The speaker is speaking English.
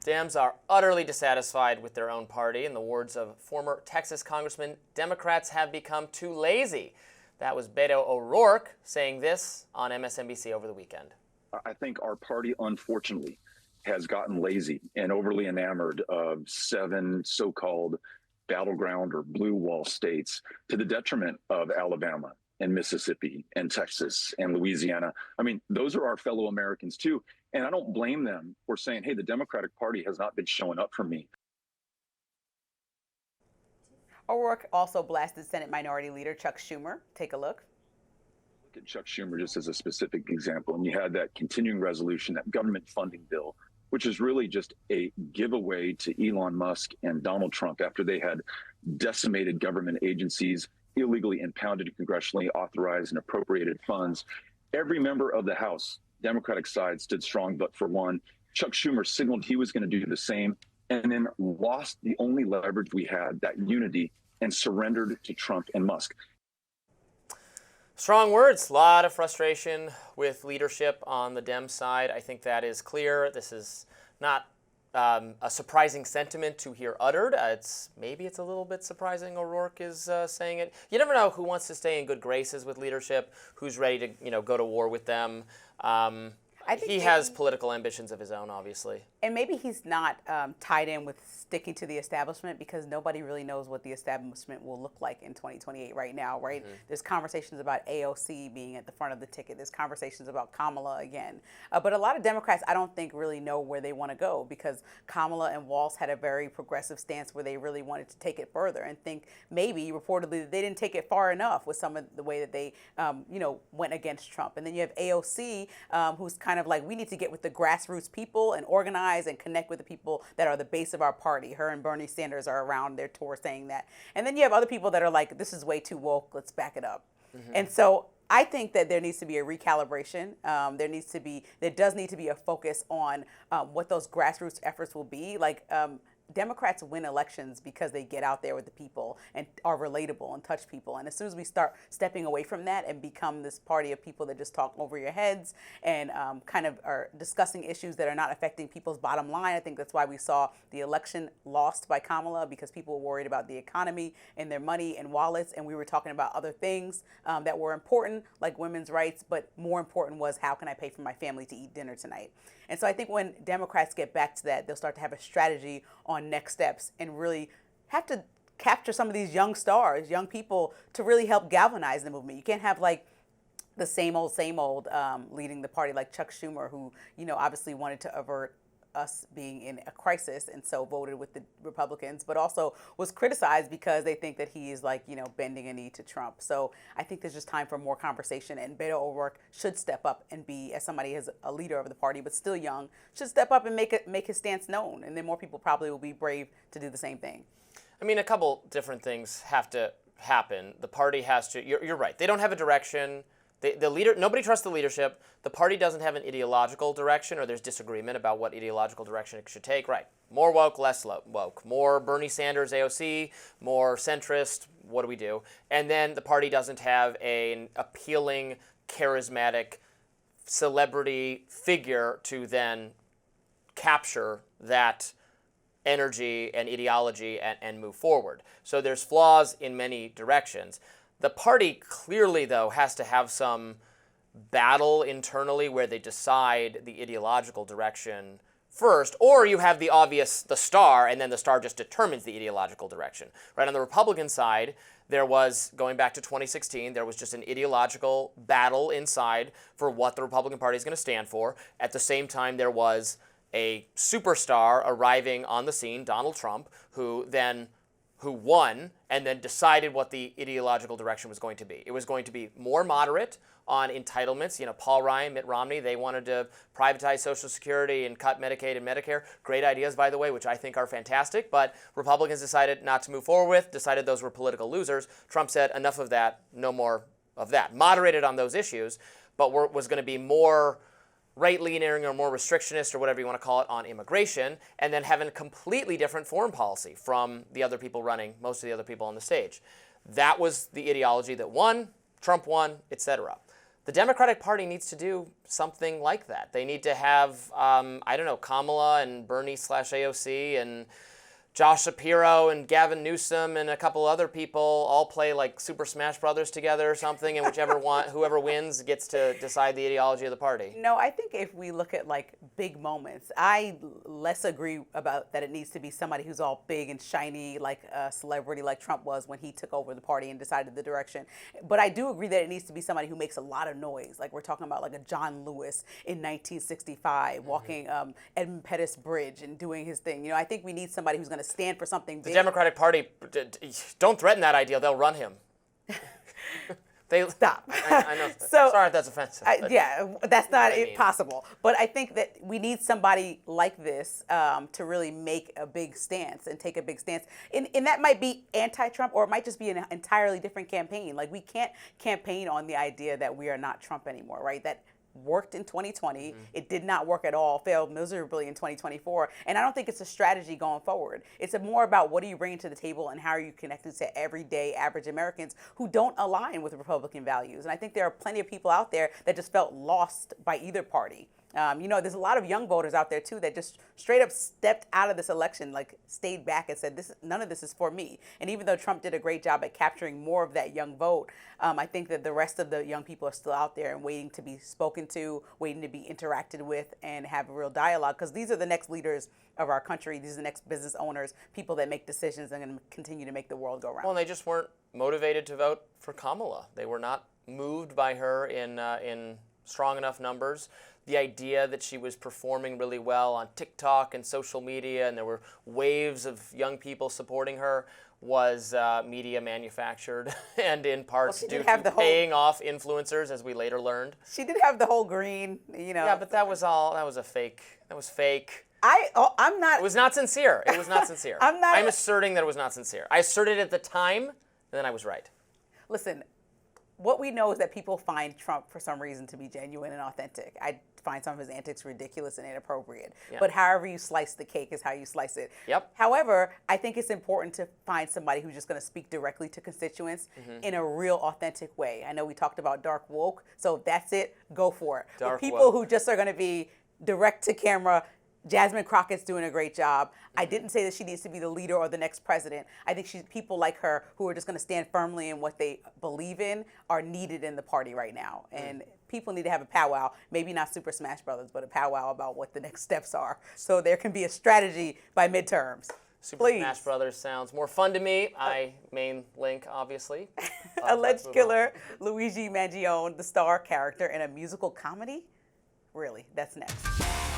Dems are utterly dissatisfied with their own party. In the words of former Texas Congressman, Democrats have become too lazy. That was Beto O'Rourke saying this on MSNBC over the weekend. I think our party, unfortunately, has gotten lazy and overly enamored of 7 so-called battleground or blue wall states to the detriment of Alabama and Mississippi and Texas and Louisiana. I mean, those are our fellow Americans too. And I don't blame them for saying, hey, the Democratic Party has not been showing up for me. O'Rourke also blasted Senate Minority Leader Chuck Schumer. Take a look. Look at Chuck Schumer just as a specific example. And you had that continuing resolution, that government funding bill, which is really just a giveaway to Elon Musk and Donald Trump after they had decimated government agencies, illegally impounded congressionally authorized and appropriated funds. Every member of the House, Democratic side, stood strong, but for one, Chuck Schumer signaled he was going to do the same and then lost the only leverage we had, that unity, and surrendered to Trump and Musk. Strong words, a lot of frustration with leadership on the Dem side. I think that is clear. This is not a surprising sentiment to hear uttered. Maybe it's a little bit surprising O'Rourke is saying it. You never know who wants to stay in good graces with leadership, who's ready to go to war with them. I think he has political ambitions of his own, obviously. And maybe he's not tied in with sticking to the establishment because nobody really knows what the establishment will look like in 2028 right now, right? Mm-hmm. There's conversations about AOC being at the front of the ticket. There's conversations about Kamala again. But a lot of Democrats, I don't think, really know where they want to go because Kamala and Walz had a very progressive stance where they really wanted to take it further and think maybe, reportedly, they didn't take it far enough with some of the way that they, went against Trump. And then you have AOC, who's kind of like, we need to get with the grassroots people and organize and connect with the people that are the base of our party. Her and Bernie Sanders are around their tour saying that. And then you have other people that are like, this is way too woke, let's back it up. Mm-hmm. And so I think that there needs to be a recalibration. There does need to be a focus on what those grassroots efforts will be. Like, Democrats win elections because they get out there with the people and are relatable and touch people. And as soon as we start stepping away from that and become this party of people that just talk over your heads and kind of are discussing issues that are not affecting people's bottom line, I think that's why we saw the election lost by Kamala, because people were worried about the economy and their money and wallets. And we were talking about other things that were important, like women's rights. But more important was, how can I pay for my family to eat dinner tonight? And so I think when Democrats get back to that, they'll start to have a strategy on next steps and really have to capture some of these young stars, young people, to really help galvanize the movement. You can't have like the same old leading the party like Chuck Schumer, who, obviously wanted to avert us being in a crisis and so voted with the Republicans, but also was criticized because they think that he is bending a knee to Trump. So I think there's just time for more conversation, and Beto O'Rourke should step up and be, as somebody as a leader of the party, but still young, should step up and make his stance known. And then more people probably will be brave to do the same thing. I mean, a couple different things have to happen. The party has to, you're right, they don't have a direction. The leader, nobody trusts the leadership. The party doesn't have an ideological direction, or there's disagreement about what ideological direction it should take. Right. More woke, less woke. More Bernie Sanders, AOC, more centrist. What do we do? And then the party doesn't have an appealing, charismatic celebrity figure to then capture that energy and ideology and move forward. So there's flaws in many directions. The party clearly, though, has to have some battle internally where they decide the ideological direction first, or you have the star, and then the star just determines the ideological direction. Right? On the Republican side, there was, going back to 2016, there was just an ideological battle inside for what the Republican Party is going to stand for. At the same time, there was a superstar arriving on the scene, Donald Trump, who won and then decided what the ideological direction was going to be. It was going to be more moderate on entitlements. Paul Ryan, Mitt Romney, they wanted to privatize Social Security and cut Medicaid and Medicare. Great ideas, by the way, which I think are fantastic, but Republicans decided not to move forward with, decided those were political losers. Trump said, enough of that, no more of that. Moderated on those issues, but was going to be more right-leaning or more restrictionist or whatever you want to call it on immigration, and then having a completely different foreign policy from the other people running, most of the other people on the stage. That was the ideology that won, Trump won, etc. The Democratic Party needs to do something like that. They need to have, I don't know, Kamala and Bernie/AOC and Josh Shapiro and Gavin Newsom and a couple other people all play like Super Smash Brothers together or something, and whoever wins gets to decide the ideology of the party. No, I think if we look at like big moments, I less agree about that it needs to be somebody who's all big and shiny like a celebrity like Trump was when he took over the party and decided the direction. But I do agree that it needs to be somebody who makes a lot of noise. Like we're talking about like a John Lewis in 1965 walking Edmund Pettus Bridge and doing his thing. You know, I think we need somebody who's going to stand for something big. The Democratic Party, don't threaten that ideal. They'll run him. Stop. I know. So, sorry if that's offensive. Yeah, that's not possible. But I think that we need somebody like this to really make a big stance and take a big stance. And that might be anti-Trump, or it might just be an entirely different campaign. Like we can't campaign on the idea that we are not Trump anymore, right? That worked in 2020. It did not work at all, failed miserably in 2024. And I don't think it's a strategy going forward. It's more about what are you bringing to the table and how are you connecting to everyday average Americans who don't align with Republican values. And I think there are plenty of people out there that just felt lost by either party. You know, there's a lot of young voters out there, too, that just straight up stepped out of this election, like stayed back and said, none of this is for me. And even though Trump did a great job at capturing more of that young vote, I think that the rest of the young people are still out there and waiting to be spoken to, waiting to be interacted with and have a real dialogue, because these are the next leaders of our country. These are the next business owners, people that make decisions and going to continue to make the world go round. Well, and they just weren't motivated to vote for Kamala. They were not moved by her in strong enough numbers. The idea that she was performing really well on TikTok and social media, and there were waves of young people supporting her, was media manufactured and in parts due to paying off influencers, as we later learned. She did have the whole green, you know. Yeah, but that was a fake. That was fake. I'm not. It was not sincere. It was not sincere. I'm asserting that it was not sincere. I asserted it at the time, and then I was right. Listen, what we know is that people find Trump for some reason to be genuine and authentic. I find some of his antics ridiculous and inappropriate. Yeah. But however you slice the cake is how you slice it. Yep. However, I think it's important to find somebody who's just going to speak directly to constituents in a real authentic way. I know we talked about dark woke, so if that's it, go for it. Dark but people woke. who just are going to be direct to camera, Jasmine Crockett's doing a great job. I didn't say that she needs to be the leader or the next president. I think people like her who are just going to stand firmly in what they believe in are needed in the party right now. And people need to have a powwow, maybe not Super Smash Brothers, but a powwow about what the next steps are. So there can be a strategy by midterms. Super Smash Brothers sounds more fun to me. Main link, obviously. Alleged killer Luigi Mangione, the star character in a musical comedy? Really, that's next.